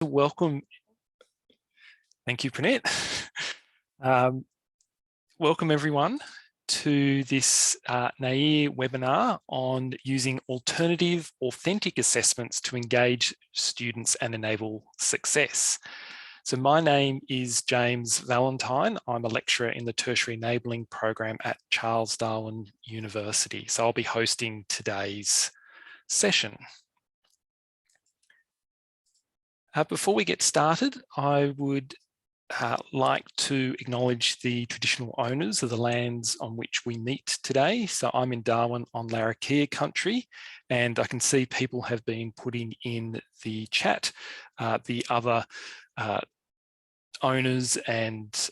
Welcome. Thank you, Praneet. Welcome everyone to this NAEER webinar on using alternative authentic assessments to engage students and enable success. So my name is James Valentine. I'm a lecturer in the Tertiary Enabling Program at Charles Darwin University. So I'll be hosting today's session. Before we get started, I would like to acknowledge the traditional owners of the lands on which we meet today. So I'm in Darwin on Larrakia country, and I can see people have been putting in the chat the other owners and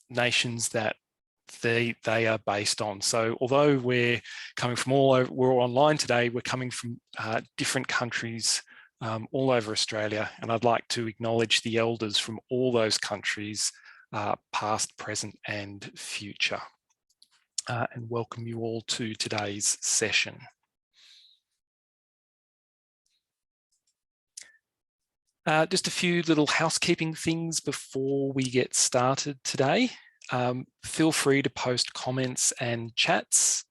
nations that they are based on. So although we're coming from all over, we're online today, we're coming from different countries all over Australia, and I'd like to acknowledge the elders from all those countries, past, present and future, and welcome you all to today's session. Just a few little housekeeping things before we get started today. Feel free to post comments and chats,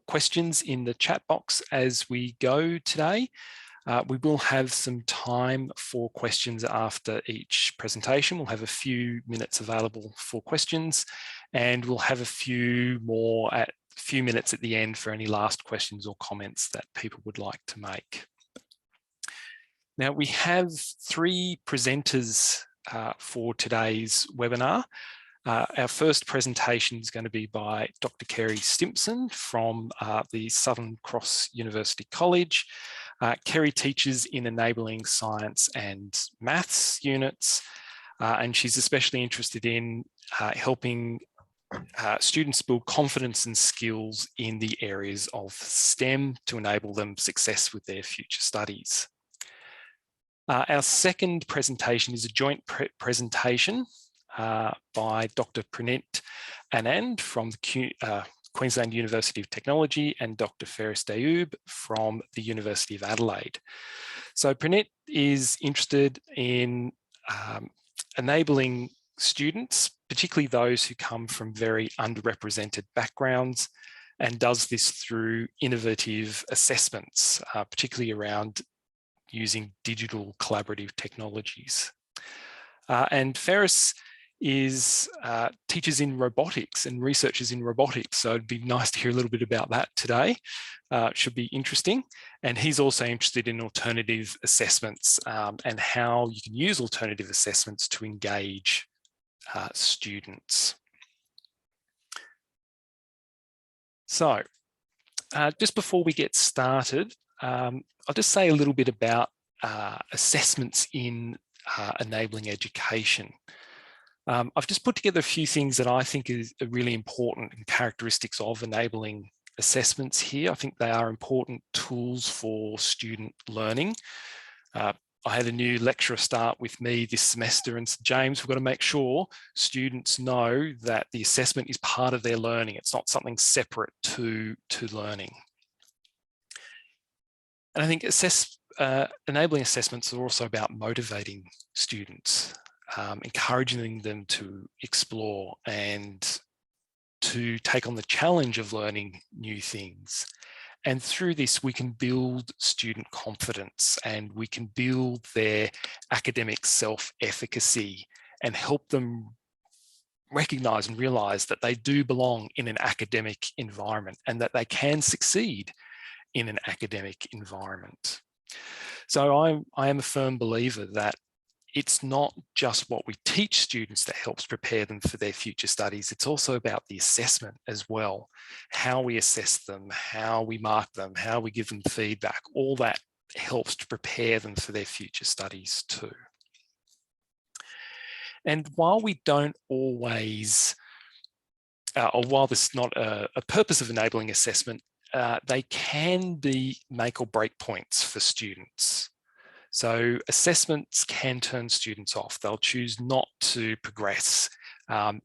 questions in the chat box as we go today. We will have some time for questions after each presentation. We'll have a few minutes available for questions, and we'll have a few minutes at the end for any last questions or comments that people would like to make. Now, we have three presenters for today's webinar. Our first presentation is going to be by Dr. Kerry Stimpson from the Southern Cross University College. Kerry teaches in enabling science and maths units, and she's especially interested in helping students build confidence and skills in the areas of STEM to enable them success with their future studies. Our second presentation is a joint presentation by Dr. Praneet Anand from the Queensland University of Technology and Dr. Ferris Dayoub from the University of Adelaide. So Praneet is interested in enabling students, particularly those who come from very underrepresented backgrounds, and does this through innovative assessments, particularly around using digital collaborative technologies. And Ferris teaches in robotics and researches in robotics. So it'd be nice to hear a little bit about that today. Should be interesting. And he's also interested in alternative assessments and how you can use alternative assessments to engage students. So just before we get started, I'll just say a little bit about assessments in enabling education. I've just put together a few things that I think are really important and characteristics of enabling assessments here. I think they are important tools for student learning. I had a new lecturer start with me this semester and said, James, we've got to make sure students know that the assessment is part of their learning. It's not something separate to learning. And I think enabling assessments are also about motivating students, encouraging them to explore and to take on the challenge of learning new things. And through this, we can build student confidence and we can build their academic self-efficacy and help them recognize and realize that they do belong in an academic environment and that they can succeed in an academic environment. So I am a firm believer that it's not just what we teach students that helps prepare them for their future studies. It's also about the assessment as well, how we assess them, how we mark them, how we give them feedback. All that helps to prepare them for their future studies too. And while we don't always, or while this is not a purpose of enabling assessment, they can be make or break points for students. So assessments can turn students off. They'll choose not to progress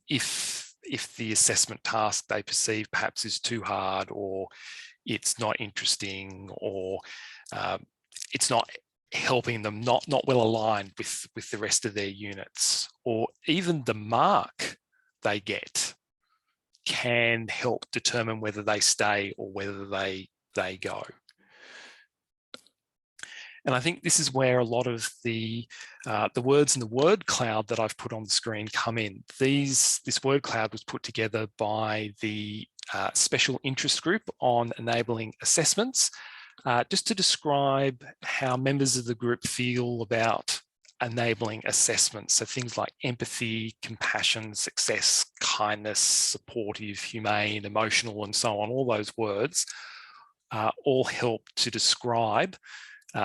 if the assessment task they perceive perhaps is too hard, or it's not interesting, or it's not helping them not well aligned with the rest of their units, or even the mark they get can help determine whether they stay or whether they go. And I think this is where a lot of the words in the word cloud that I've put on the screen come in. This word cloud was put together by the special interest group on enabling assessments, just to describe how members of the group feel about enabling assessments. So things like empathy, compassion, success, kindness, supportive, humane, emotional, and so on, all those words all help to describe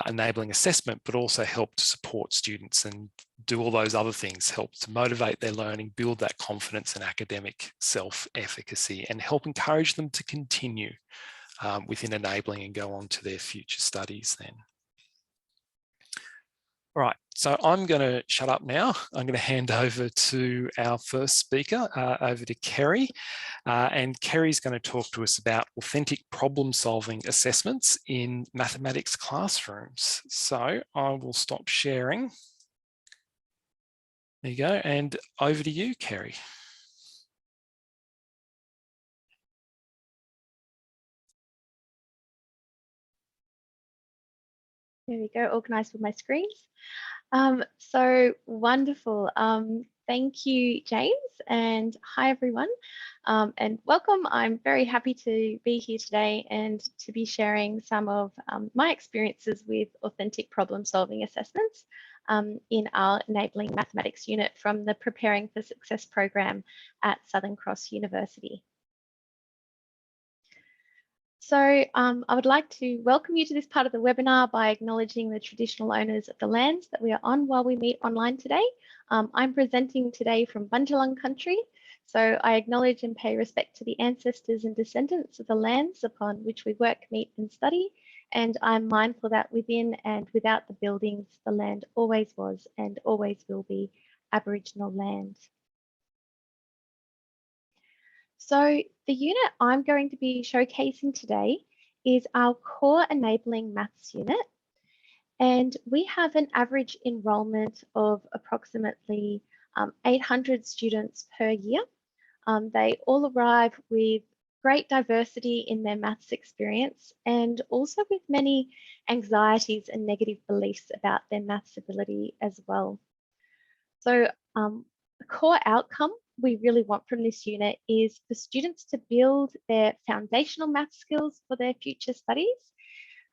enabling assessment, but also help to support students and do all those other things, help to motivate their learning, build that confidence and academic self-efficacy, and help encourage them to continue within enabling and go on to their future studies then. All right, so I'm going to shut up now. I'm going to hand over to our first speaker, over to Kerry. And Kerry's going to talk to us about authentic problem-solving assessments in mathematics classrooms. So I will stop sharing. There you go, and over to you, Kerry. There we go, organised with my screens. So wonderful. Thank you, James, and hi everyone, and welcome. I'm very happy to be here today and to be sharing some of my experiences with authentic problem-solving assessments in our Enabling Mathematics unit from the Preparing for Success program at Southern Cross University. So I would like to welcome you to this part of the webinar by acknowledging the traditional owners of the lands that we are on while we meet online today. I'm presenting today from Bundjalung country, so I acknowledge and pay respect to the ancestors and descendants of the lands upon which we work, meet and study, and I'm mindful that within and without the buildings, the land always was and always will be Aboriginal land. So the unit I'm going to be showcasing today is our core enabling maths unit. And we have an average enrolment of approximately 800 students per year. They all arrive with great diversity in their maths experience and also with many anxieties and negative beliefs about their maths ability as well. So a core outcome we really want from this unit is for students to build their foundational math skills for their future studies.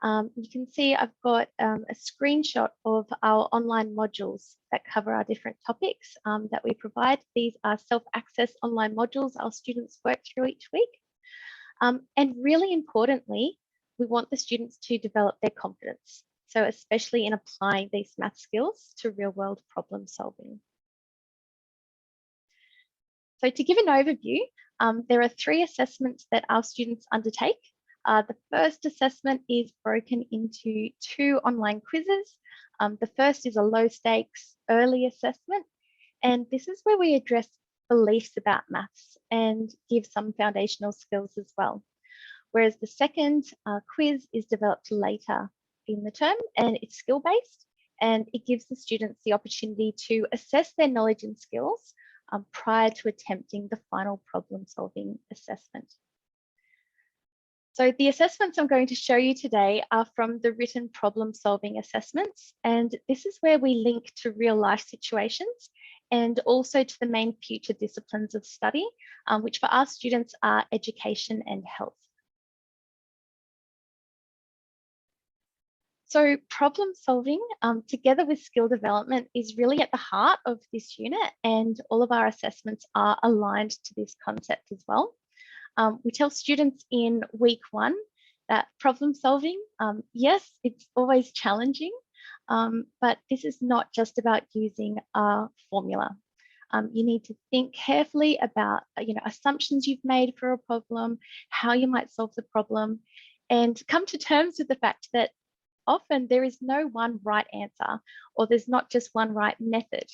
You can see I've got a screenshot of our online modules that cover our different topics that we provide. These are self-access online modules our students work through each week. And really importantly, we want the students to develop their confidence. So especially in applying these math skills to real-world problem solving. So to give an overview, there are 3 assessments that our students undertake. The first assessment is broken into 2 online quizzes. The first is a low stakes early assessment, and this is where we address beliefs about maths and give some foundational skills as well. Whereas the second quiz is developed later in the term and it's skill-based, and it gives the students the opportunity to assess their knowledge and skills prior to attempting the final problem-solving assessment. So the assessments I'm going to show you today are from the written problem-solving assessments, and this is where we link to real-life situations and also to the main future disciplines of study, which for our students are education and health. So problem solving together with skill development is really at the heart of this unit, and all of our assessments are aligned to this concept as well. We tell students in week 1 that problem solving, yes, it's always challenging, but this is not just about using a formula. You need to think carefully about assumptions you've made for a problem, how you might solve the problem, and come to terms with the fact that often there is no one right answer, or there's not just one right method.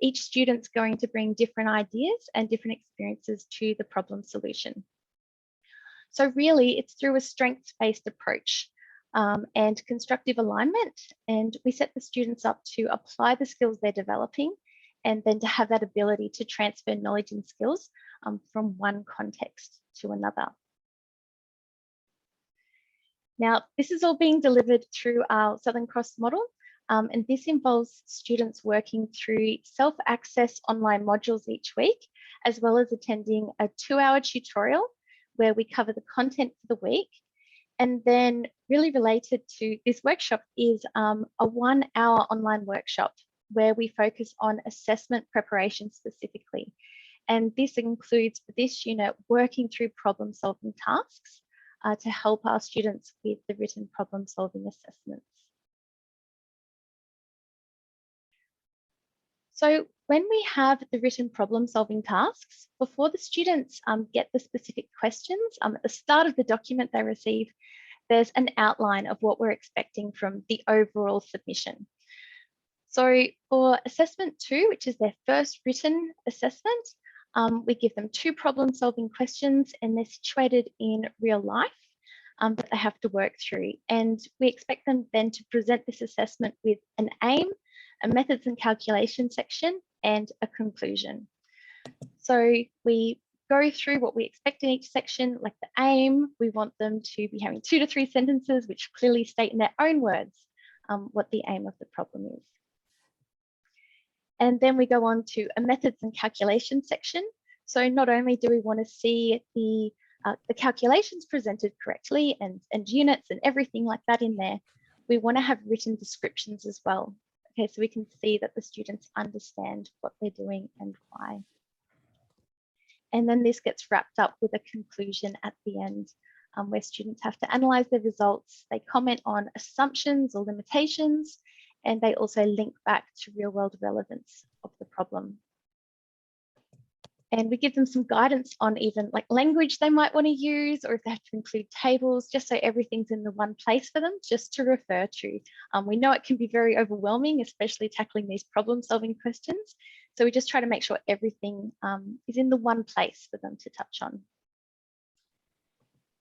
Each student's going to bring different ideas and different experiences to the problem solution. So really, it's through a strengths-based approach. and constructive alignment. And we set the students up to apply the skills they're developing and then to have that ability to transfer knowledge and skills from one context to another. Now, this is all being delivered through our Southern Cross model, and this involves students working through self-access online modules each week, as well as attending a 2-hour tutorial where we cover the content for the week. And then really related to this workshop is a 1-hour online workshop where we focus on assessment preparation specifically. And this includes, for this unit, working through problem-solving tasks to help our students with the written problem-solving assessments. So when we have the written problem-solving tasks, before the students get the specific questions, at the start of the document they receive, there's an outline of what we're expecting from the overall submission. So for assessment 2, which is their first written assessment, we give them 2 problem-solving questions, and they're situated in real life that they have to work through. And we expect them then to present this assessment with an aim, a methods and calculation section, and a conclusion. So we go through what we expect in each section, like the aim. We want them to be having 2 to 3 sentences which clearly state in their own words what the aim of the problem is. And then we go on to a methods and calculation section. So not only do we want to see the calculations presented correctly and units and everything like that in there, we want to have written descriptions as well. Okay, so we can see that the students understand what they're doing and why. And then this gets wrapped up with a conclusion at the end where students have to analyze their results. They comment on assumptions or limitations, and they also link back to real world relevance of the problem. And we give them some guidance on even like language they might want to use, or if they have to include tables, just so everything's in the one place for them just to refer to. We know it can be very overwhelming, especially tackling these problem solving questions. So we just try to make sure everything is in the one place for them to touch on.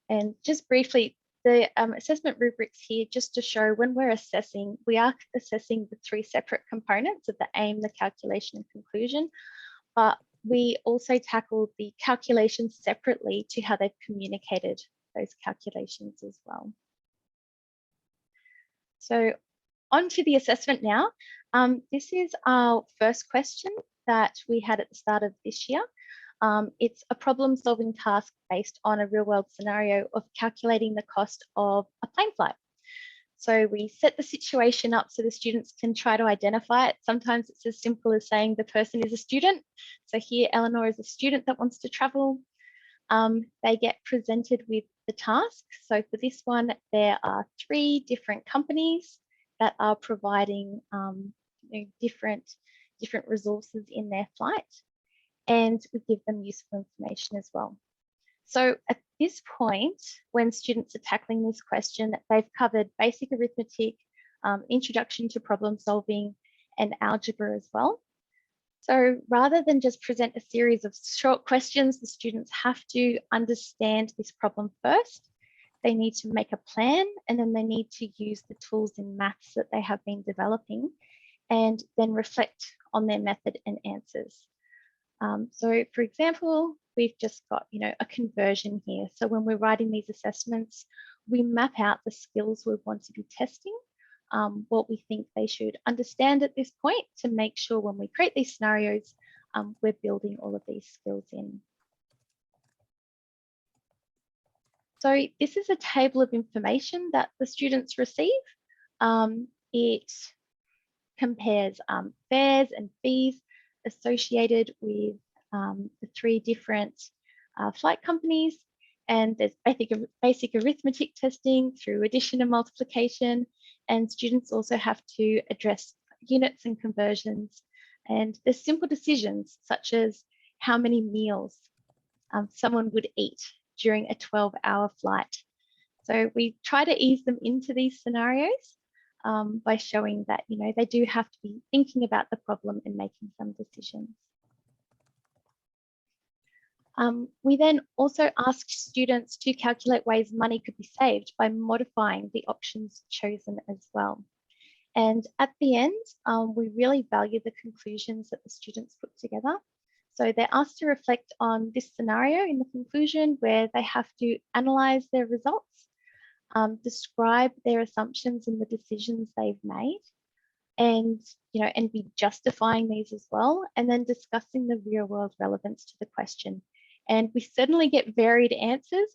And just briefly, the assessment rubrics here, just to show when we're assessing, we are assessing the 3 separate components of the aim, the calculation and conclusion, but we also tackle the calculations separately to how they've communicated those calculations as well. So on to the assessment now. This is our first question that we had at the start of this year. It's a problem-solving task based on a real-world scenario of calculating the cost of a plane flight. So we set the situation up so the students can try to identify it. Sometimes it's as simple as saying the person is a student. So here, Eleanor is a student that wants to travel. They get presented with the task. So for this one, there are 3 different companies that are providing different resources in their flight. And we give them useful information as well. So at this point, when students are tackling this question, they've covered basic arithmetic, introduction to problem solving, and algebra as well. So rather than just present a series of short questions, the students have to understand this problem first. They need to make a plan, and then they need to use the tools in maths that they have been developing, and then reflect on their method and answers. So for example, we've just got, a conversion here. So when we're writing these assessments, we map out the skills we want to be testing, what we think they should understand at this point to make sure when we create these scenarios, we're building all of these skills in. So this is a table of information that the students receive. It compares fares and fees associated with the 3 different flight companies, and there's basic arithmetic testing through addition and multiplication, and students also have to address units and conversions, and there's simple decisions such as how many meals someone would eat during a 12-hour flight. So we try to ease them into these scenarios by showing that they do have to be thinking about the problem and making some decisions. We then also asked students to calculate ways money could be saved by modifying the options chosen as well. And at the end, we really value the conclusions that the students put together. So they're asked to reflect on this scenario in the conclusion where they have to analyze their results, describe their assumptions and the decisions they've made, and be justifying these as well, and then discussing the real world relevance to the question. And we certainly get varied answers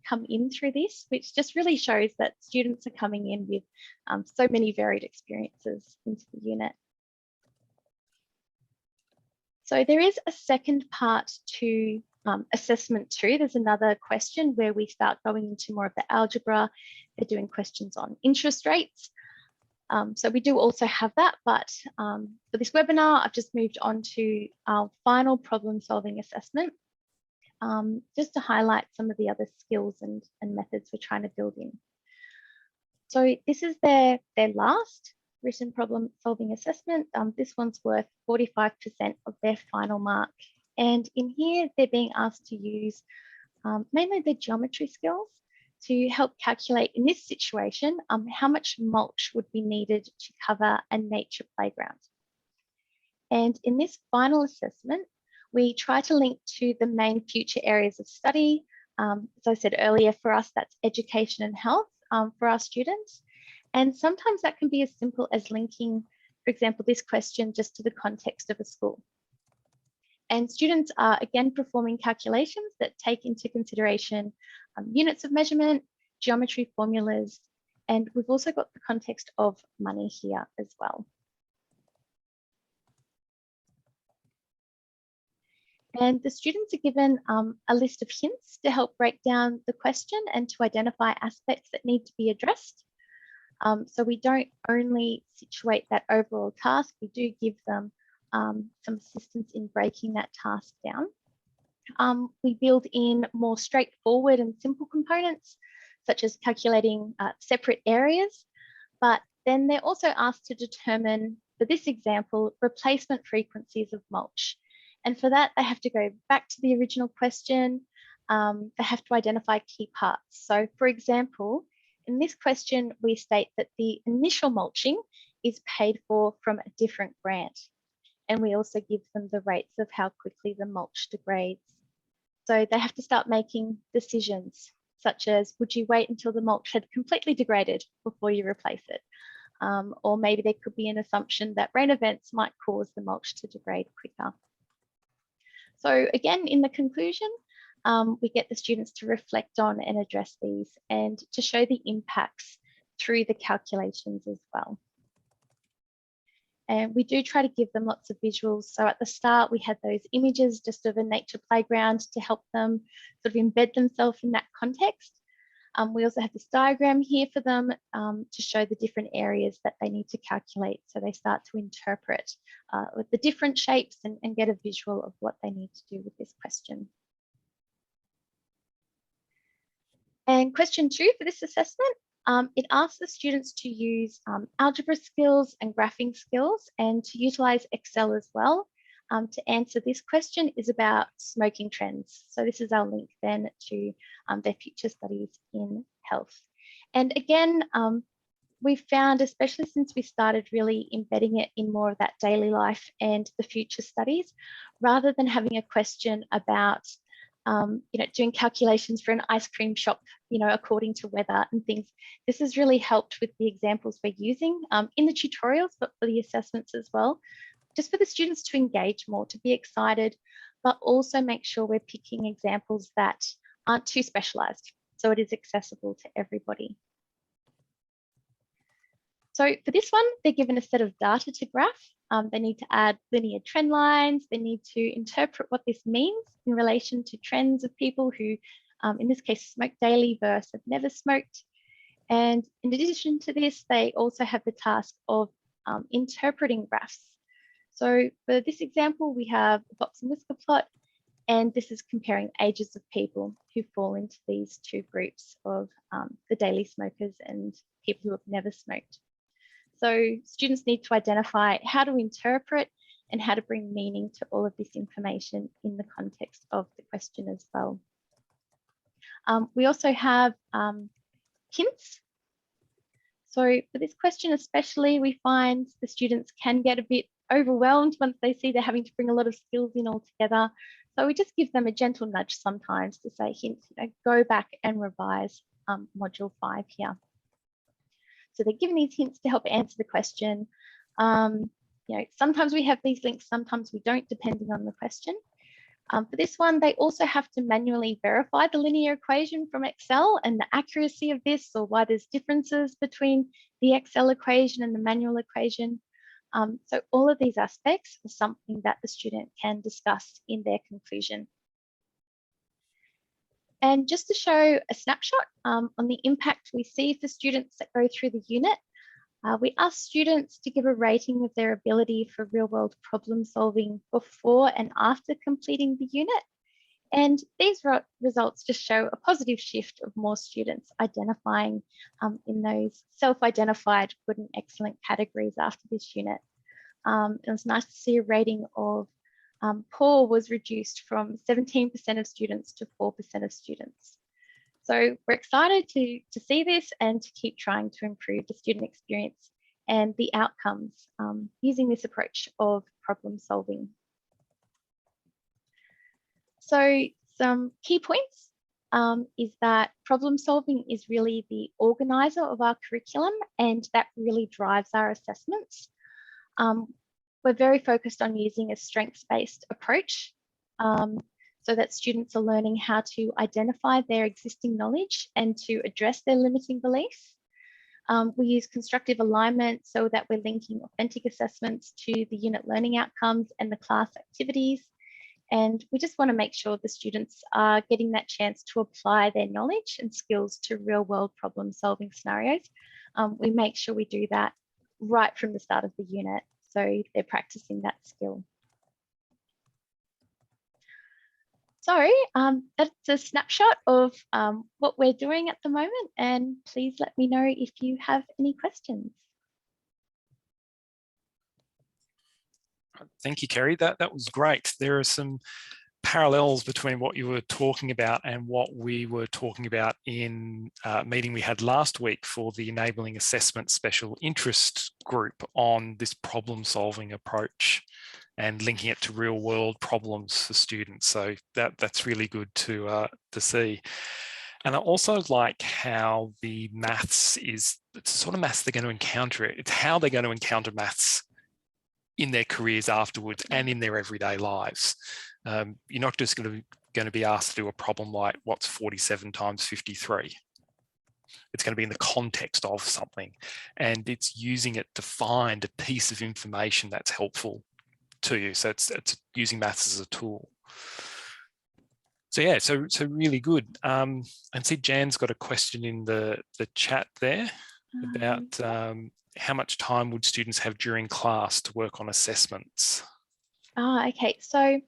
come in through this, which just really shows that students are coming in with so many varied experiences into the unit. So there is a second part to assessment 2. There's another question where we start going into more of the algebra. They're doing questions on interest rates. So we do also have that, but for this webinar, I've just moved on to our final problem solving assessment, just to highlight some of the other skills and methods we're trying to build in. So this is their last written problem solving assessment. This one's worth 45% of their final mark. And in here, they're being asked to use mainly their geometry skills to help calculate in this situation how much mulch would be needed to cover a nature playground. And in this final assessment, we try to link to the main future areas of study. As I said earlier, for us, that's education and health for our students. And sometimes that can be as simple as linking, for example, this question just to the context of a school. And students are again performing calculations that take into consideration units of measurement, geometry formulas, and we've also got the context of money here as well. And the students are given a list of hints to help break down the question and to identify aspects that need to be addressed. So we don't only situate that overall task, we do give them some assistance in breaking that task down. We build in more straightforward and simple components, such as calculating separate areas, but then they're also asked to determine, for this example, replacement frequencies of mulch. And for that, they have to go back to the original question. They have to identify key parts. So for example, in this question, we state that the initial mulching is paid for from a different grant. And we also give them the rates of how quickly the mulch degrades. So they have to start making decisions, such as, would you wait until the mulch had completely degraded before you replace it? Or maybe there could be an assumption that rain events might cause the mulch to degrade quicker. So again, in the conclusion, we get the students to reflect on and address these and to show the impacts through the calculations as well. And we do try to give them lots of visuals. So at the start, we had those images just of a nature playground to help them sort of embed themselves in that context. We also have this diagram here for them to show the different areas that they need to calculate. So they start to interpret with the different shapes and get a visual of what they need to do with this question. And question 2 for this assessment, it asks the students to use algebra skills and graphing skills and to utilize Excel as well. To answer this question is about smoking trends. So this is our link then to their future studies in health. And again, we've found, especially since we started really embedding it in more of that daily life and the future studies, rather than having a question about doing calculations for an ice cream shop, according to weather and things. This has really helped with the examples we're using in the tutorials, but for the assessments as well, just for the students to engage more, to be excited, but also make sure we're picking examples that aren't too specialized, so it is accessible to everybody. So for this one, they're given a set of data to graph. They need to add linear trend lines. They need to interpret what this means in relation to trends of people who, in this case, smoke daily versus have never smoked. And in addition to this, they also have the task of interpreting graphs. So for this example, we have a box and whisker plot, and this is comparing ages of people who fall into these two groups of the daily smokers and people who have never smoked. So students need to identify how to interpret and how to bring meaning to all of this information in the context of the question as well. We also have hints. So for this question especially, we find the students can get a bit overwhelmed once they see they're having to bring a lot of skills in all together. So we just give them a gentle nudge sometimes to say, hints, go back and revise module 5 here. So they're given these hints to help answer the question. Sometimes we have these links, sometimes we don't, depending on the question. For this one, they also have to manually verify the linear equation from Excel and the accuracy of this, or why there's differences between the Excel equation and the manual equation. So all of these aspects are something that the student can discuss in their conclusion. And just to show a snapshot on the impact we see for students that go through the unit, we ask students to give a rating of their ability for real-world problem solving before and after completing the unit. And these results just show a positive shift of more students identifying in those self-identified good and excellent categories after this unit. It was nice to see a rating of poor was reduced from 17% of students to 4% of students. So we're excited to see this and to keep trying to improve the student experience and the outcomes using this approach of problem solving. So some key points is that problem solving is really the organizer of our curriculum, and that really drives our assessments. We're very focused on using a strengths-based approach so that students are learning how to identify their existing knowledge and to address their limiting beliefs. We use constructive alignment so that we're linking authentic assessments to the unit learning outcomes and the class activities. And we just want to make sure the students are getting that chance to apply their knowledge and skills to real-world problem-solving scenarios. We make sure we do that right from the start of the unit, so they're practicing that skill. So that's a snapshot of what we're doing at the moment, and please let me know if you have any questions. Thank you, Kerry. That was great. There are some parallels between what you were talking about and what we were talking about in a meeting we had last week for the Enabling Assessment Special Interest Group on this problem-solving approach and linking it to real-world problems for students. So that's really good to see. And I also like how the maths it's the sort of maths they're going to encounter it. It's how they're going to encounter maths in their careers afterwards and in their everyday lives. You're not just going to be asked to do a problem like what's 47 times 53. It's going to be in the context of something, and it's using it to find a piece of information that's helpful to you. So it's using maths as a tool. So yeah, so really good. And see, Jan's got a question in the chat there about how much time would students have during class to work on assessments? Okay, so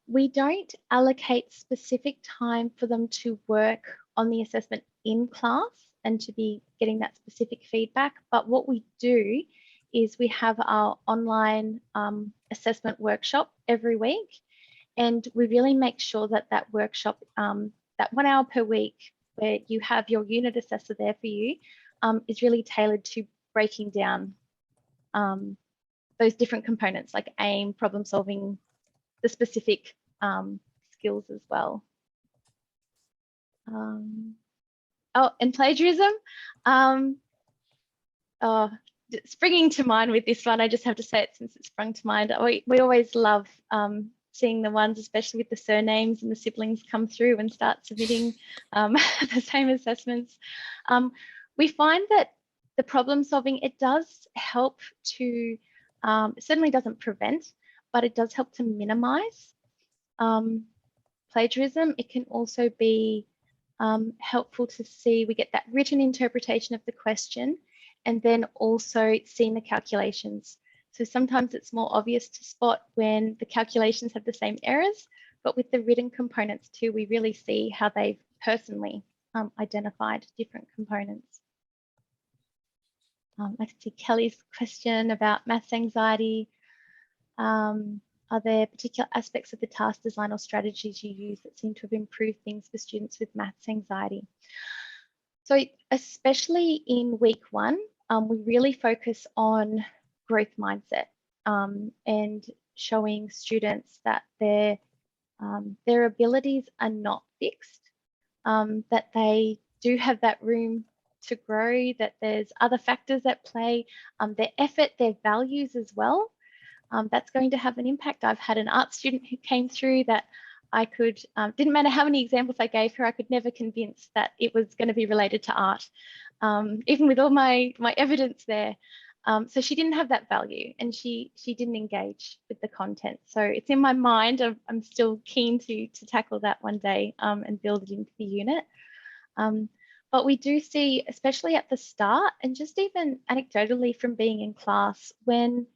we don't allocate specific time for them to work on the assessment in class and to be getting that specific feedback. But what we do is we have our online assessment workshop every week, and we really make sure that that workshop, that 1 hour per week where you have your unit assessor there for you, is really tailored to breaking down those different components like aim, problem solving, the specific skills as well. Oh, and plagiarism. Springing to mind with this one, I just have to say it since it sprung to mind. We always love seeing the ones, especially with the surnames and the siblings come through and start submitting the same assessments. We find that the problem solving, it does help to, it certainly doesn't prevent, but it does help to minimize plagiarism. It can also be helpful to see, we get that written interpretation of the question and then also seeing the calculations. So sometimes it's more obvious to spot when the calculations have the same errors, but with the written components too, we really see how they've personally identified different components. I can see Kelly's question about maths anxiety. Are there particular aspects of the task design or strategies you use that seem to have improved things for students with maths anxiety? So especially in week 1, we really focus on growth mindset and showing students that their abilities are not fixed, that they do have that room to grow, that there's other factors at play, their effort, their values as well. That's going to have an impact. I've had an art student who came through that I could, didn't matter how many examples I gave her, I could never convince that it was going to be related to art, even with all my evidence there. So she didn't have that value, and she didn't engage with the content. So it's in my mind. I'm still keen to tackle that one day and build it into the unit. But we do see, especially at the start, and just even anecdotally from being in class, when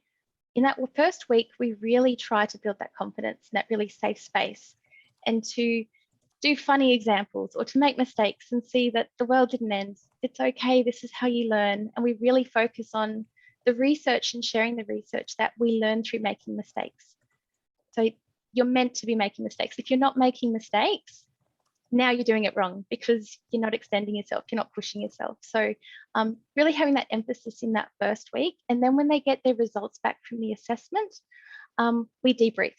in that first week, we really try to build that confidence and that really safe space, and to do funny examples or to make mistakes and see that the world didn't end. It's okay, this is how you learn. And we really focus on the research and sharing the research that we learn through making mistakes. So you're meant to be making mistakes. If you're not making mistakes, now you're doing it wrong because you're not extending yourself, you're not pushing yourself. So really having that emphasis in that first week. And then when they get their results back from the assessment, we debrief.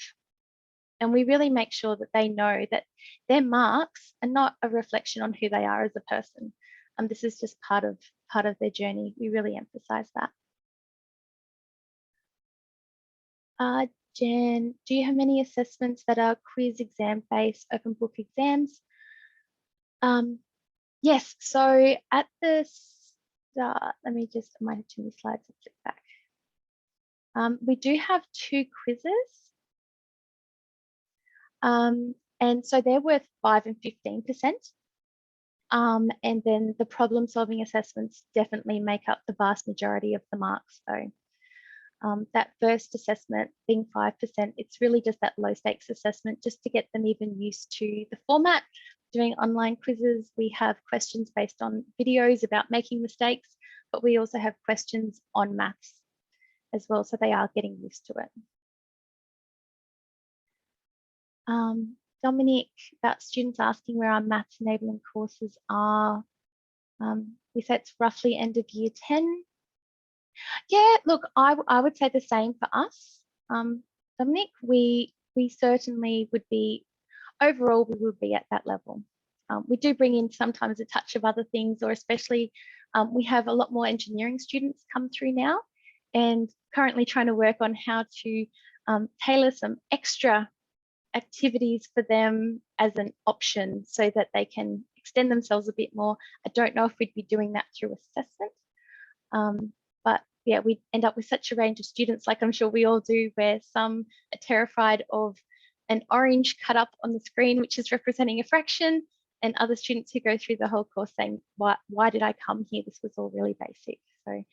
And we really make sure that they know that their marks are not a reflection on who they are as a person. This is just part of their journey. We really emphasize that. Jen, do you have any assessments that are quiz exam based, open book exams? Yes, so at the start, I might have too many slides, I'll flip back. We do have 2 quizzes. And so they're worth 5 and 15%. And then the problem solving assessments definitely make up the vast majority of the marks. So that first assessment being 5%, it's really just that low stakes assessment just to get them even used to the format. Doing online quizzes, we have questions based on videos about making mistakes, but we also have questions on maths as well, so they are getting used to it. Dominic, about students asking where our maths enabling courses are. We say it's roughly end of year 10. Yeah, look, I would say the same for us. Dominic, we certainly would be, overall, we would be at that level. We do bring in sometimes a touch of other things, or especially we have a lot more engineering students come through now, and currently trying to work on how to tailor some extra activities for them as an option so that they can extend themselves a bit more. I don't know if we'd be doing that through assessment, but yeah, we end up with such a range of students, like I'm sure we all do, where some are terrified of an orange cut up on the screen, which is representing a fraction, and other students who go through the whole course saying, why did I come here? This was all really basic. So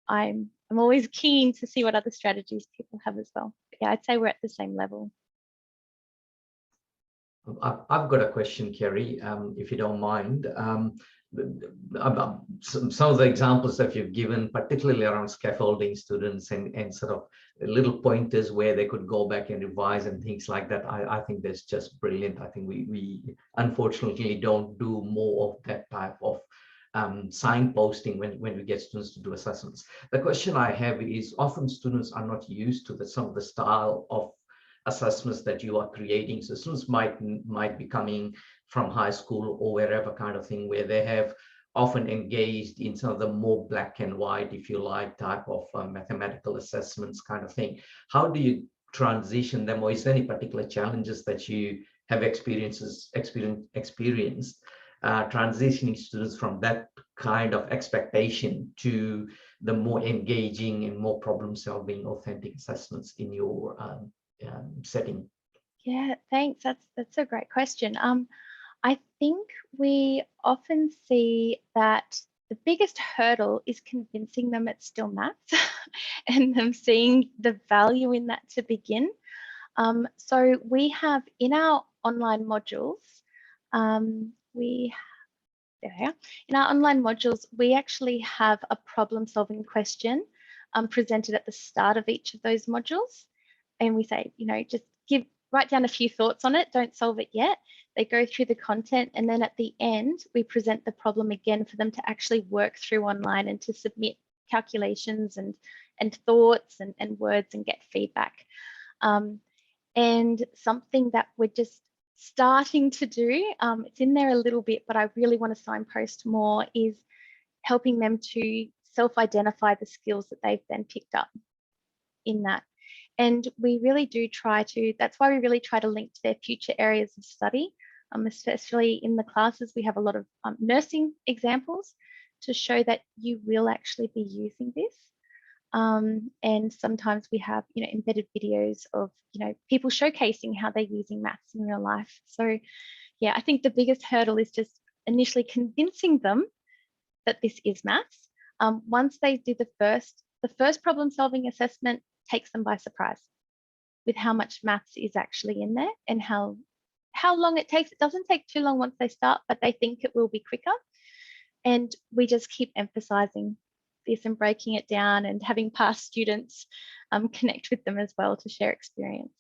I'm always keen to see what other strategies people have as well. But yeah, I'd say we're at the same level. I've got a question, Kerry, if you don't mind. Some of the examples that you've given, particularly around scaffolding students and sort of little pointers where they could go back and revise and things like that, I think that's just brilliant. I think we unfortunately don't do more of that type of signposting when we get students to do assessments. The question I have is, often students are not used to some of the style of assessments that you are creating. So students might be coming from high school or wherever kind of thing, where they have often engaged in some of the more black and white, if you like, type of mathematical assessments kind of thing. How do you transition them, or is there any particular challenges that you have experienced transitioning students from that kind of expectation to the more engaging and more problem-solving, authentic assessments in your setting? Yeah, thanks. That's a great question. I think we often see that the biggest hurdle is convincing them it's still maths and them seeing the value in that to begin. So we have in our online modules, in our online modules, we actually have a problem-solving question presented at the start of each of those modules. And we say, just write down a few thoughts on it, don't solve it yet. They go through the content, and then at the end, we present the problem again for them to actually work through online and to submit calculations and thoughts and words and get feedback. And something that we're just starting to do, it's in there a little bit, but I really want to signpost more, is helping them to self-identify the skills that they've then picked up in that. And we really do try to, that's why we really try to link to their future areas of study, especially in the classes. We have a lot of nursing examples to show that you will actually be using this. And sometimes we have, embedded videos of, people showcasing how they're using maths in real life. So yeah, I think the biggest hurdle is just initially convincing them that this is maths. Once they do the first problem solving assessment, takes them by surprise with how much maths is actually in there and how long it takes. It doesn't take too long once they start, but they think it will be quicker. And we just keep emphasizing this and breaking it down and having past students connect with them as well to share experience.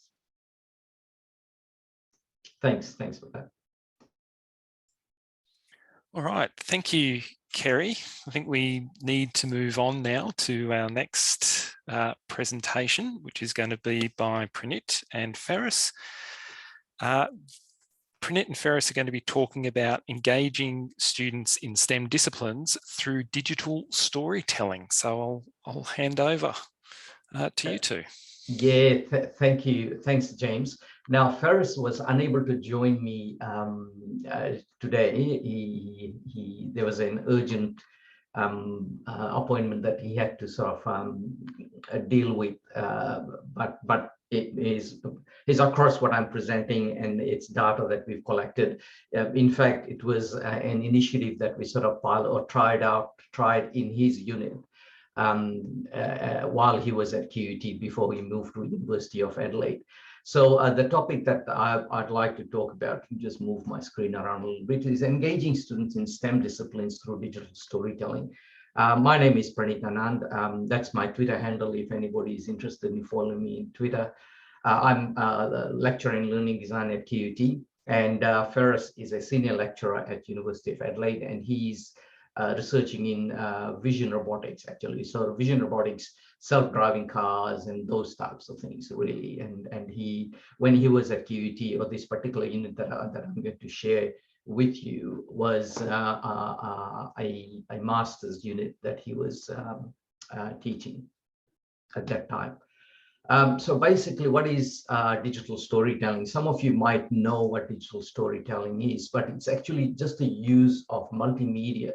Thanks for that. All right, thank you, Kerry. I think we need to move on now to our next presentation, which is going to be by Pranit and Ferris. Pranit and Ferris are going to be talking about engaging students in STEM disciplines through digital storytelling. So I'll hand over to you two. Yeah, thank you. Thanks, James. Now, Ferris was unable to join me today. There was an urgent appointment that he had to sort of deal with, but it is across what I'm presenting, and it's data that we've collected. In fact, it was an initiative that we sort of tried in his unit while he was at QUT before he moved to University of Adelaide. So the topic that I'd like to talk about, just move my screen around a little bit, is engaging students in STEM disciplines through digital storytelling. My name is Pranit Anand. That's my Twitter handle if anybody is interested in following me in Twitter. I'm a lecturer in learning design at QUT, and Ferris is a senior lecturer at University of Adelaide, and he's researching in vision robotics, actually. So vision robotics, self-driving cars and those types of things, really. And he, when he was at QUT, or this particular unit that I'm going to share with you, was a master's unit that he was teaching at that time. So basically, what is digital storytelling? Some of you might know what digital storytelling is, but it's actually just the use of multimedia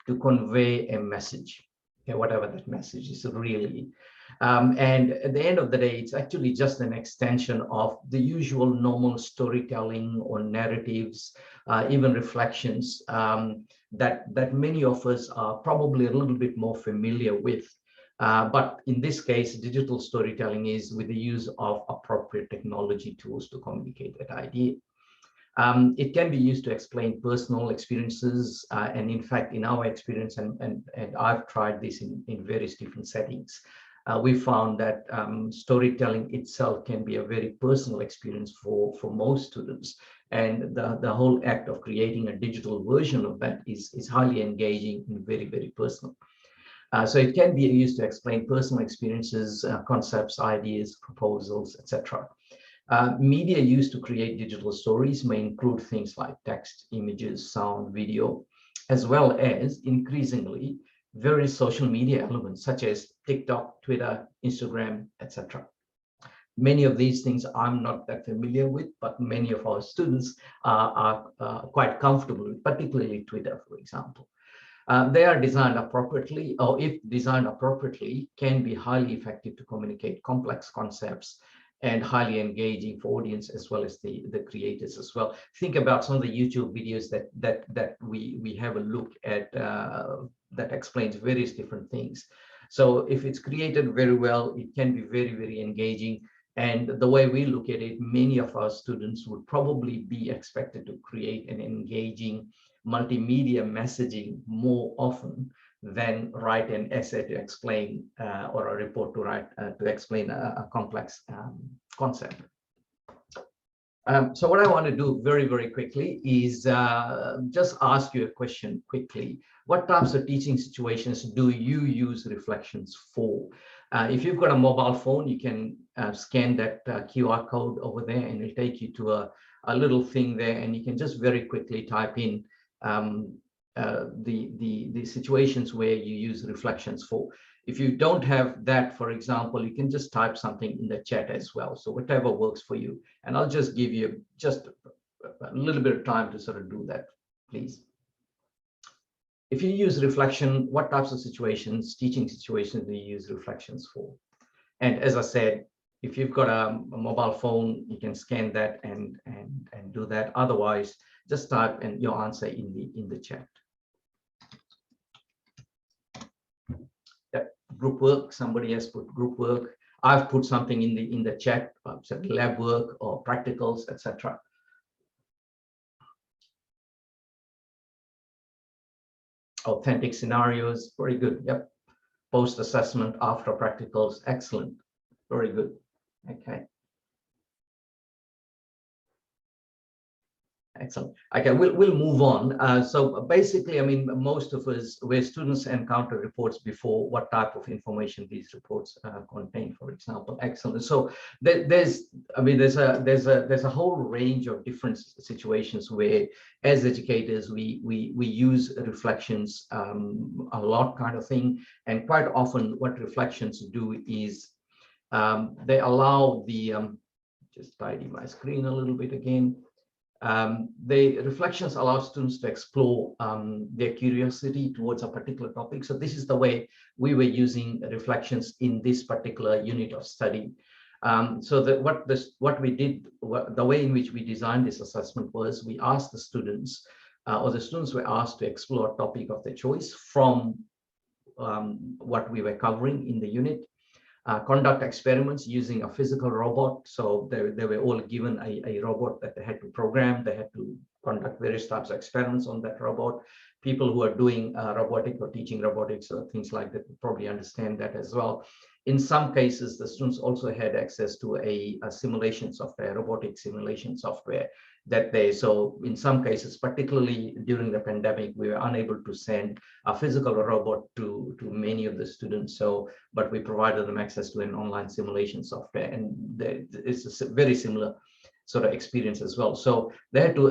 to convey a message, okay, whatever that message is really. And at the end of the day, it's actually just an extension of the usual normal storytelling or narratives, even reflections that many of us are probably a little bit more familiar with. But in this case, digital storytelling is with the use of appropriate technology tools to communicate that idea. It can be used to explain personal experiences, and in fact, in our experience, and I've tried this in various different settings, we found that storytelling itself can be a very personal experience for most students, and the whole act of creating a digital version of that is highly engaging and very, very personal. So it can be used to explain personal experiences, concepts, ideas, proposals, etc. Media used to create digital stories may include things like text, images, sound, video, as well as increasingly various social media elements such as TikTok, Twitter, Instagram, etc. Many of these things I'm not that familiar with, but many of our students are quite comfortable with, particularly Twitter, for example. They are designed appropriately, or if designed appropriately, can be highly effective to communicate complex concepts and highly engaging for audience as well as the creators as well. Think about some of the YouTube videos that we have a look at that explains various different things. So if it's created very well, it can be very, very engaging. And the way we look at it, many of our students would probably be expected to create an engaging multimedia messaging more often than write an essay to explain or a report to write to explain a complex concept. So what I want to do very, very quickly is just ask you a question quickly. What types of teaching situations do you use reflections for? If you've got a mobile phone, you can scan that QR code over there, and it'll take you to a little thing there, and you can just very quickly type in the situations where you use reflections for. If you don't have that, for example, you can just type something in the chat as well. So whatever works for you. And I'll just give you just a little bit of time to sort of do that, please. If you use reflection, what types of situations, teaching situations do you use reflections for? And as I said, if you've got a mobile phone, you can scan that and do that. Otherwise, just type in your answer in the chat. Group work, somebody has put group work. I've put something in the chat, lab work or practicals, etc. Authentic scenarios, very good. Yep. Post assessment after practicals, excellent, very good. Okay. Excellent. Okay, we'll move on. So basically, I mean, most of us, where students encounter reports before, what type of information these reports contain, for example. Excellent. So there's a whole range of different situations where, as educators, we use reflections a lot, kind of thing. And quite often, what reflections do is they allow the just tidy my screen a little bit again. The reflections allow students to explore their curiosity towards a particular topic. So this is the way we were using reflections in this particular unit of study. So that what we did, the way in which we designed this assessment was we asked the students, or the students were asked to explore a topic of their choice from what we were covering in the unit. Conduct experiments using a physical robot. So they were all given a robot that they had to program. They had to conduct various types of experiments on that robot. People who are doing robotic or teaching robotics or things like that probably understand that as well. In some cases, the students also had access to a simulation software, robotic simulation software so in some cases, particularly during the pandemic, we were unable to send a physical robot to many of the students. But we provided them access to an online simulation software, and it's a very similar sort of experience as well. So they had to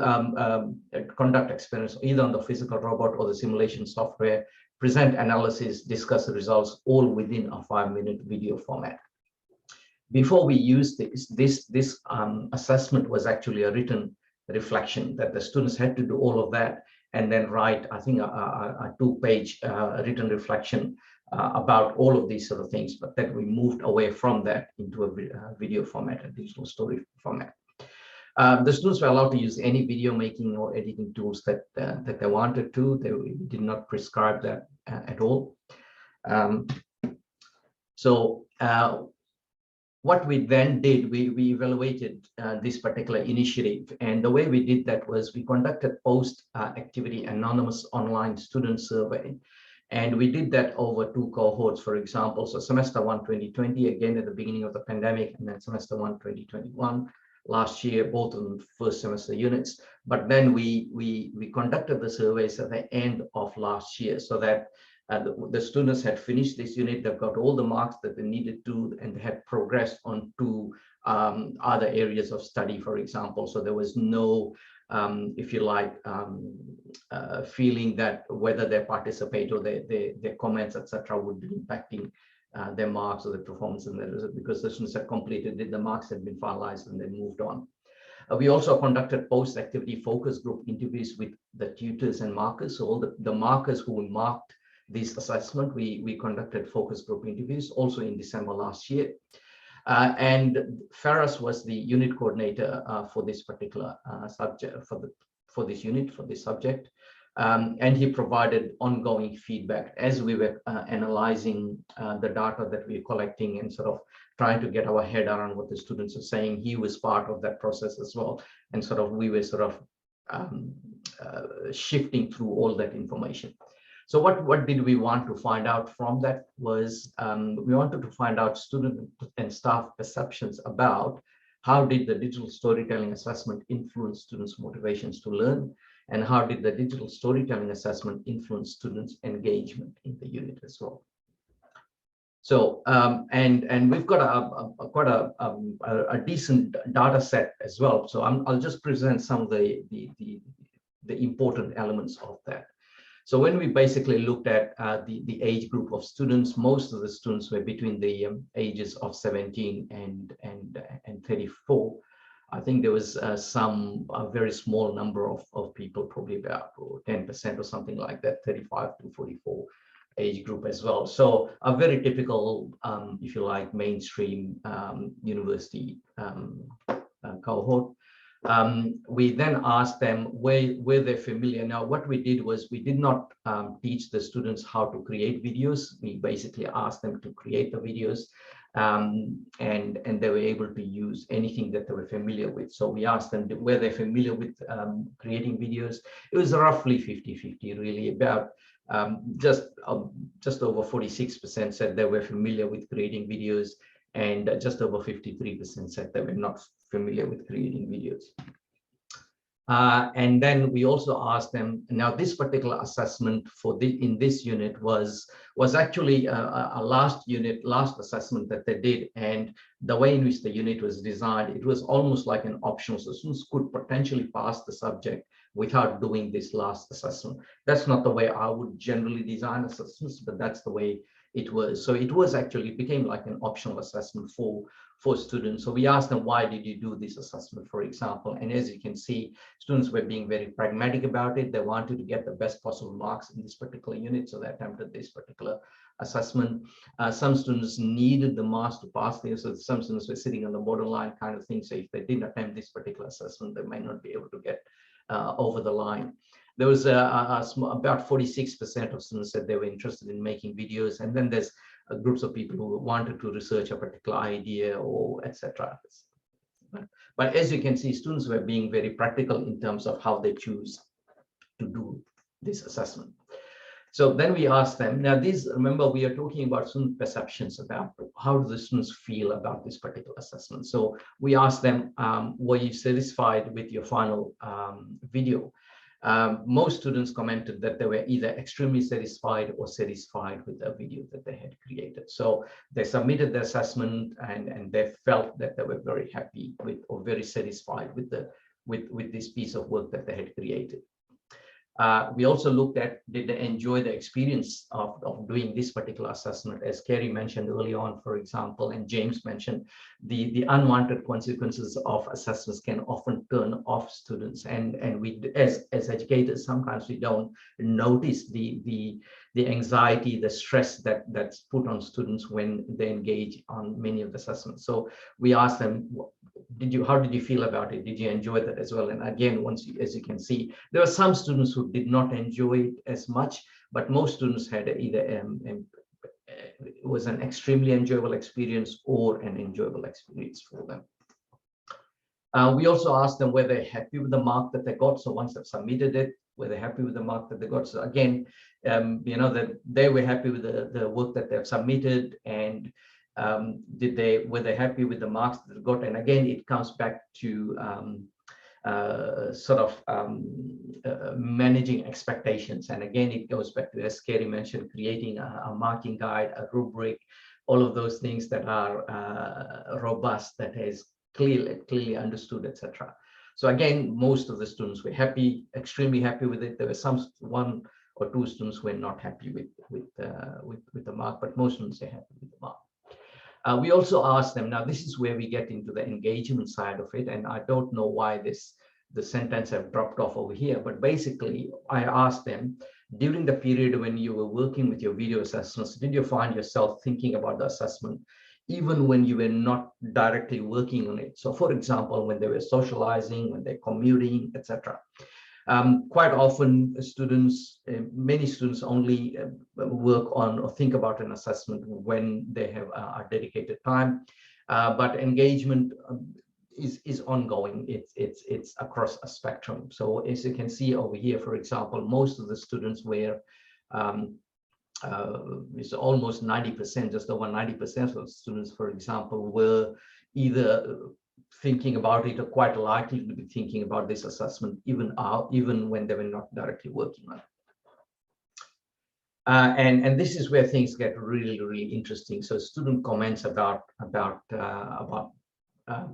conduct experiments either on the physical robot or the simulation software, present analysis, discuss the results, all within a 5-minute video format. Before we used this assessment was actually a written reflection that the students had to do all of that and then write, I think, a 2-page written reflection about all of these sort of things, but then we moved away from that into a video format, a digital story format. The students were allowed to use any video making or editing tools that they wanted to. We did not prescribe that at all. What we then did, we evaluated this particular initiative. And the way we did that was we conducted post-activity anonymous online student survey. And we did that over 2 cohorts, for example. So semester 1, 2020, again, at the beginning of the pandemic, and then semester 1, 2021, last year, both of them first semester units. But then we conducted the surveys at the end of last year so that the students had finished this unit, they've got all the marks that they needed to, and they had progressed on to other areas of study, for example. So there was no, if you like, feeling that whether they participate or their comments, etc., would be impacting their marks or their performance, and because the students had completed it, the marks had been finalized and then moved on. We also conducted post-activity focus group interviews with the tutors and markers. So all the markers who marked this assessment, we conducted focus group interviews also in December last year. And Faris was the unit coordinator for this particular subject, for this unit, for this subject. And he provided ongoing feedback as we were analyzing the data that we were collecting and sort of trying to get our head around what the students are saying. He was part of that process as well. And sort of we were sort of shifting through all that information. So what did we want to find out from that was we wanted to find out student and staff perceptions about how did the digital storytelling assessment influence students' motivations to learn, and how did the digital storytelling assessment influence students' engagement in the unit as well. So and we've got quite a decent data set as well. So I'll just present some of the important elements of that. So when we basically looked at the age group of students, most of the students were between the ages of 17 and 34. I think there was a very small number of people, probably about 10% or something like that, 35 to 44 age group as well. So a very typical, if you like, mainstream university cohort. We then asked them were they familiar. Now, what we did was we did not teach the students how to create videos. We basically asked them to create the videos, and they were able to use anything that they were familiar with. So we asked them, were they familiar with creating videos? It was roughly 50-50, really. About just over 46% said they were familiar with creating videos, and just over 53% said they were not familiar with creating videos. And then we also asked them, now this particular assessment in this unit was actually a last assessment that they did. And the way in which the unit was designed, it was almost like an optional. So students could potentially pass the subject without doing this last assessment. That's not the way I would generally design assessments, but that's the way it was. So it was actually, it became like an optional assessment for students. So we asked them, why did you do this assessment, for example? And as you can see, students were being very pragmatic about it. They wanted to get the best possible marks in this particular unit, so they attempted this particular assessment. Some students needed the marks to pass this, so some students were sitting on the borderline kind of thing. So if they didn't attempt this particular assessment, they might not be able to get over the line. There was about 46% of students said they were interested in making videos, and then there's groups of people who wanted to research a particular idea or etc. But as you can see, students were being very practical in terms of how they choose to do this assessment. So then we asked them, now these, remember, we are talking about student perceptions about how do the students feel about this particular assessment. So we asked them, were you satisfied with your final video? Most students commented that they were either extremely satisfied or satisfied with the video that they had created. So they submitted the assessment and they felt that they were very happy with, or very satisfied with this piece of work that they had created. We also looked at, did they enjoy the experience of doing this particular assessment? As Kerry mentioned early on, for example, and James mentioned, the unwanted consequences of assessments can often turn off students. And we, as educators, sometimes we don't notice the anxiety, the stress that's put on students when they engage on many of the assessments. So we asked them, how did you feel about it? Did you enjoy that as well? And again, as you can see, there were some students who did not enjoy it as much, but most students had either it was an extremely enjoyable experience or an enjoyable experience for them. We also asked them whether they're happy with the mark that they got. So once they've submitted it, were they happy with the mark that they got? So again, you know, that they were happy with the work that they've submitted, and were they happy with the marks that they got? And again, it comes back to managing expectations. And again, it goes back to, as Kerry mentioned, creating a marking guide, a rubric, all of those things that are robust, that is clearly understood, etc. So again, most of the students were happy, extremely happy with it. There were one or two students who were not happy with the mark, but most students are happy with the mark. We also asked them, now this is where we get into the engagement side of it, and I don't know why the sentence have dropped off over here, but basically I asked them, during the period when you were working with your video assessments, did you find yourself thinking about the assessment even when you were not directly working on it? So for example, when they were socializing, when they're commuting, etc. Quite often many students only work on or think about an assessment when they have a dedicated time, but engagement is ongoing. It's across a spectrum. So as you can see over here, for example, most of the students were It's almost 90%, just over 90% of students, for example, were either thinking about it or quite likely to be thinking about this assessment even when they were not directly working on it. And this is where things get really interesting. So student comments about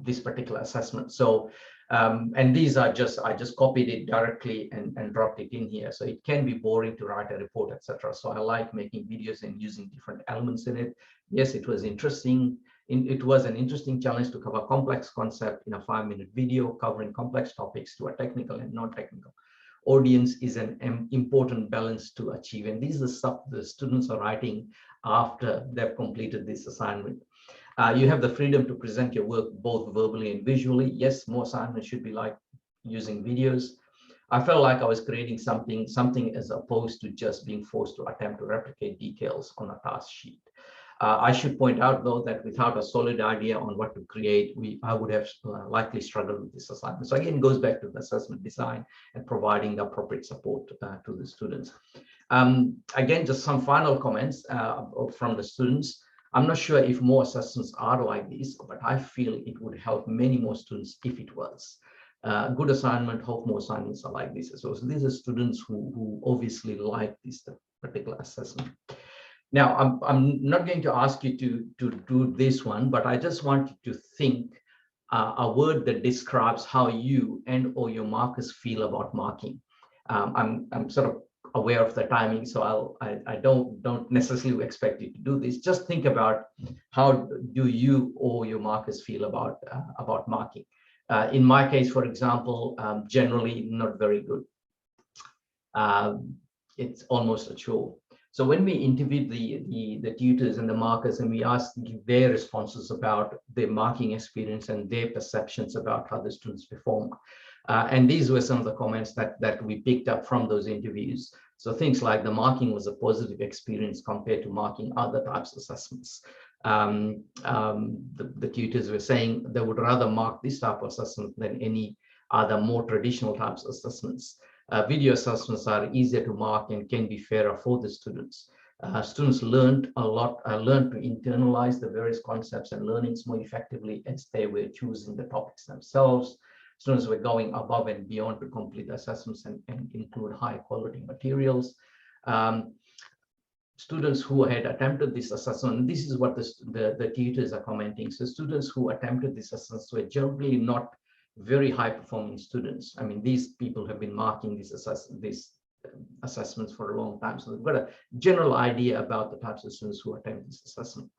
this particular assessment. So and these are I just copied it directly and dropped it in here. So it can be boring to write a report, etc. So I like making videos and using different elements in it. Yes, it was interesting. It was an interesting challenge to cover complex concept in a 5-minute video covering complex topics to a technical and non-technical audience is an important balance to achieve. And these are the stuff the students are writing after they've completed this assignment. You have the freedom to present your work both verbally and visually. Yes, more assignments should be like using videos. I felt like I was creating something as opposed to just being forced to attempt to replicate details on a task sheet. I should point out, though, that without a solid idea on what to create, I would have likely struggled with this assignment. So again, it goes back to the assessment design and providing the appropriate support to the students. Again, just some final comments from the students. I'm not sure if more assessments are like this, but I feel it would help many more students if it was. Good assignment, hope more assignments are like this as well. So these are students who obviously like this particular assessment. Now, I'm not going to ask you to do this one, but I just want you to think a word that describes how you and or your markers feel about marking. I'm sort of aware of the timing, so I don't necessarily expect you to do this. Just think about how do you or your markers feel about marking. In my case, for example, generally not very good. It's almost a chore. So when we interviewed the tutors and the markers and we asked their responses about their marking experience and their perceptions about how the students performed, and these were some of the comments that we picked up from those interviews. So things like the marking was a positive experience compared to marking other types of assessments. The tutors were saying they would rather mark this type of assessment than any other more traditional types of assessments. Video assessments are easier to mark and can be fairer for the students. Students learned a lot, learned to internalize the various concepts and learnings more effectively as they were choosing the topics themselves. Students were going above and beyond to complete assessments and include high quality materials. Students who had attempted this assessment, and this is what the tutors are commenting. So students who attempted this assessment were generally not very high performing students. I mean, these people have been marking these assessments for a long time. So they've got a general idea about the types of students who attempt this assessment,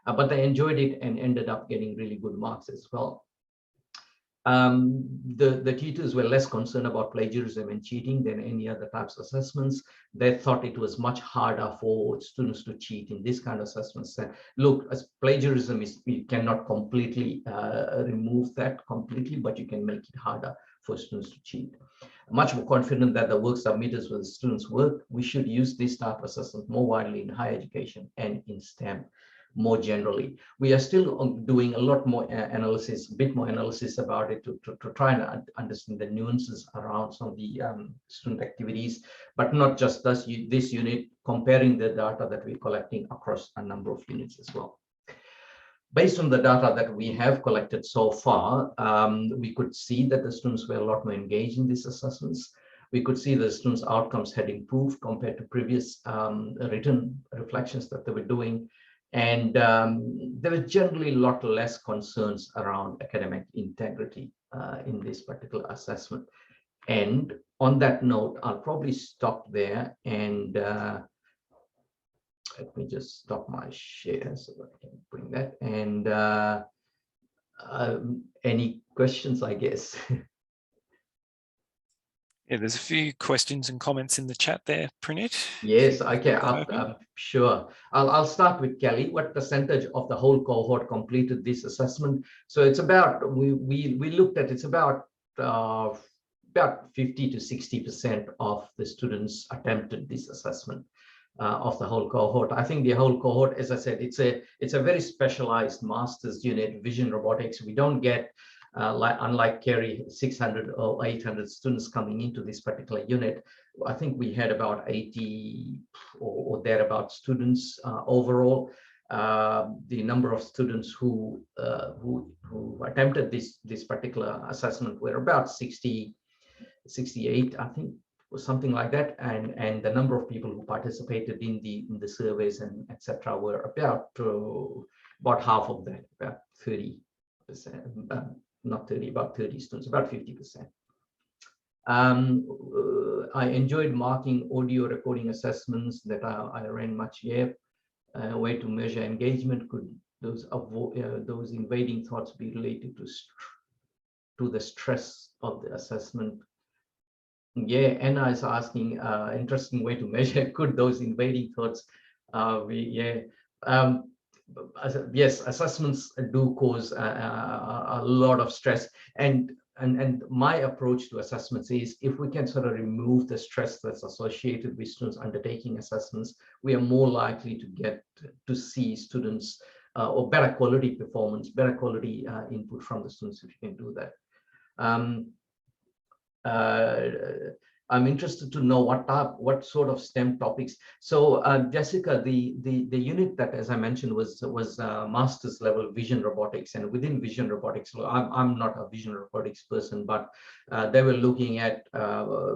but they enjoyed it and ended up getting really good marks as well. The tutors were less concerned about plagiarism and cheating than any other types of assessments. They thought it was much harder for students to cheat in this kind of assessments. Look, as plagiarism is, you cannot completely remove that completely, but you can make it harder for students to cheat. Much more confident that the work submitted with the students' work, we should use this type of assessment more widely in higher education and in STEM. More generally, we are still doing a lot more analysis, a bit more analysis about it to try and understand the nuances around some of the student activities, but not just this unit, comparing the data that we're collecting across a number of units as well. Based on the data that we have collected so far, we could see that the students were a lot more engaged in these assessments. We could see the students' outcomes had improved compared to previous written reflections that they were doing. And there were generally a lot less concerns around academic integrity in this particular assessment. And on that note, I'll probably stop there and let me just stop my share so that I can bring that. And any questions, I guess? Yeah, there's a few questions and comments in the chat there, Praneet. Yes, okay, sure. I'll start with Kelly. What percentage of the whole cohort completed this assessment? So it's about, we looked at, it's about 50 to 60% of the students attempted this assessment of the whole cohort. I think the whole cohort, as I said, it's a very specialized master's unit, vision robotics. We don't get unlike Kerry, 600 or 800 students coming into this particular unit, I think we had about 80 or thereabout students overall. The number of students who attempted this particular assessment were about 60, 68, I think, or something like that, and the number of people who participated in the surveys and etc. were about half of that, about 30%, not 30, about 30 students, about 50%. I enjoyed marking audio recording assessments that I ran much here. Way to measure engagement. Could those invading thoughts be related to the stress of the assessment? Yeah, Anna is asking, interesting way to measure. Could those invading thoughts yes, assessments do cause a lot of stress, and my approach to assessments is, if we can sort of remove the stress that's associated with students undertaking assessments, we are more likely to get to see students or better quality performance, better quality input from the students if you can do that. I'm interested to know what sort of STEM topics. So Jessica, the unit that, as I mentioned, was master's level vision robotics, and within vision robotics, I'm not a vision robotics person, but they were looking at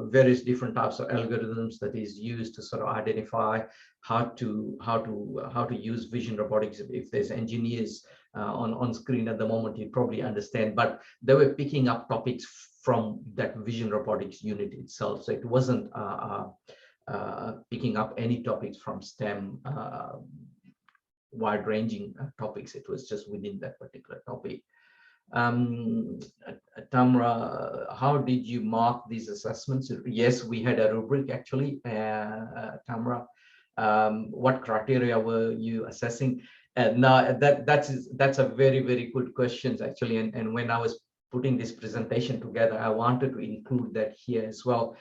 various different types of algorithms that is used to sort of identify how to use vision robotics. If there's engineers on screen at the moment, you probably understand, but they were picking up topics from that vision robotics unit itself. So it wasn't picking up any topics from STEM, wide-ranging topics. It was just within that particular topic. Tamra, how did you mark these assessments? Yes, we had a rubric actually, Tamra. What criteria were you assessing? Now that's a very, very good question actually. And when I was putting this presentation together, I wanted to include that here as well.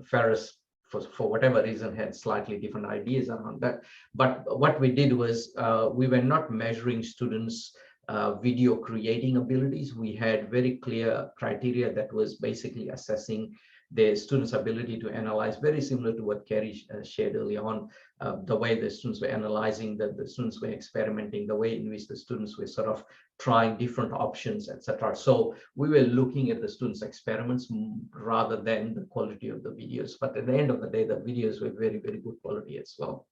Ferris, for whatever reason, had slightly different ideas around that. But what we did was we were not measuring students' video creating abilities. We had very clear criteria that was basically assessing the students' ability to analyze, very similar to what Kerry shared early on, the way the students were analyzing, the students were experimenting, the way in which the students were sort of trying different options, etc. So we were looking at the students' experiments rather than the quality of the videos. But at the end of the day, the videos were very, very good quality as well.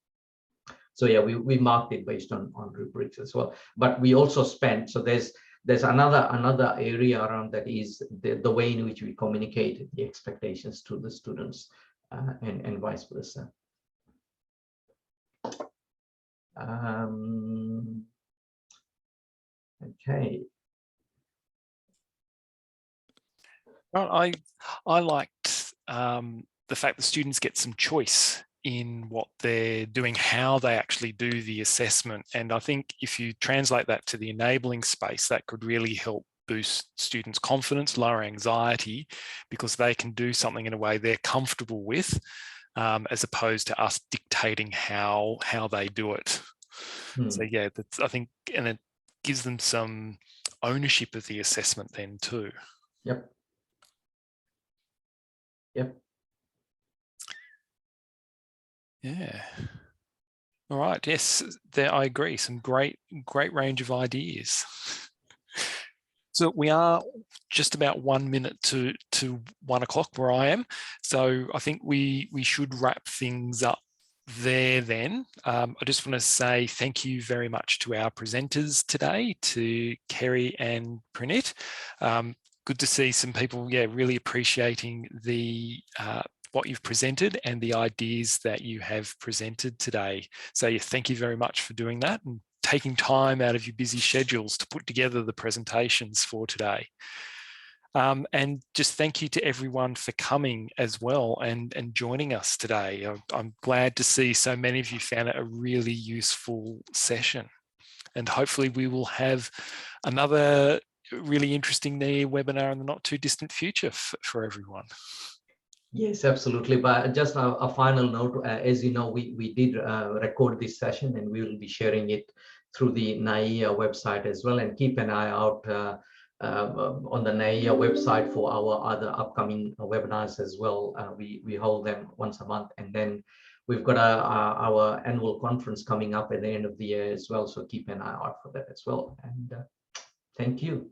So yeah, we marked it based on rubrics as well. But we also spent, so there's another area around that is the way in which we communicate the expectations to the students and vice versa. Okay. Well, I liked the fact that students get some choice in what they're doing, how they actually do the assessment. And I think if you translate that to the enabling space, that could really help boost students' confidence, lower anxiety, because they can do something in a way they're comfortable with, as opposed to us dictating how they do it. So yeah, that's, I think, and it gives them some ownership of the assessment then too. Yep. Yeah. All right. Yes, there I agree. Some great range of ideas. So we are just about 1 minute to 1 o'clock where I am. So I think we should wrap things up there then. I just want to say thank you very much to our presenters today, to Kerry and Pranit. Good to see some people, yeah, really appreciating the what you've presented and the ideas that you have presented today. So yeah, thank you very much for doing that and taking time out of your busy schedules to put together the presentations for today. And just thank you to everyone for coming as well and joining us today. I'm glad to see so many of you found it a really useful session. And hopefully we will have another really interesting webinar in the not too distant future for everyone. Yes, absolutely. But just a final note, as you know, we did record this session and we will be sharing it through the NAIA website as well, and keep an eye out on the NAIA website for our other upcoming webinars as well. We hold them once a month, and then we've got our annual conference coming up at the end of the year as well, so keep an eye out for that as well. And thank you.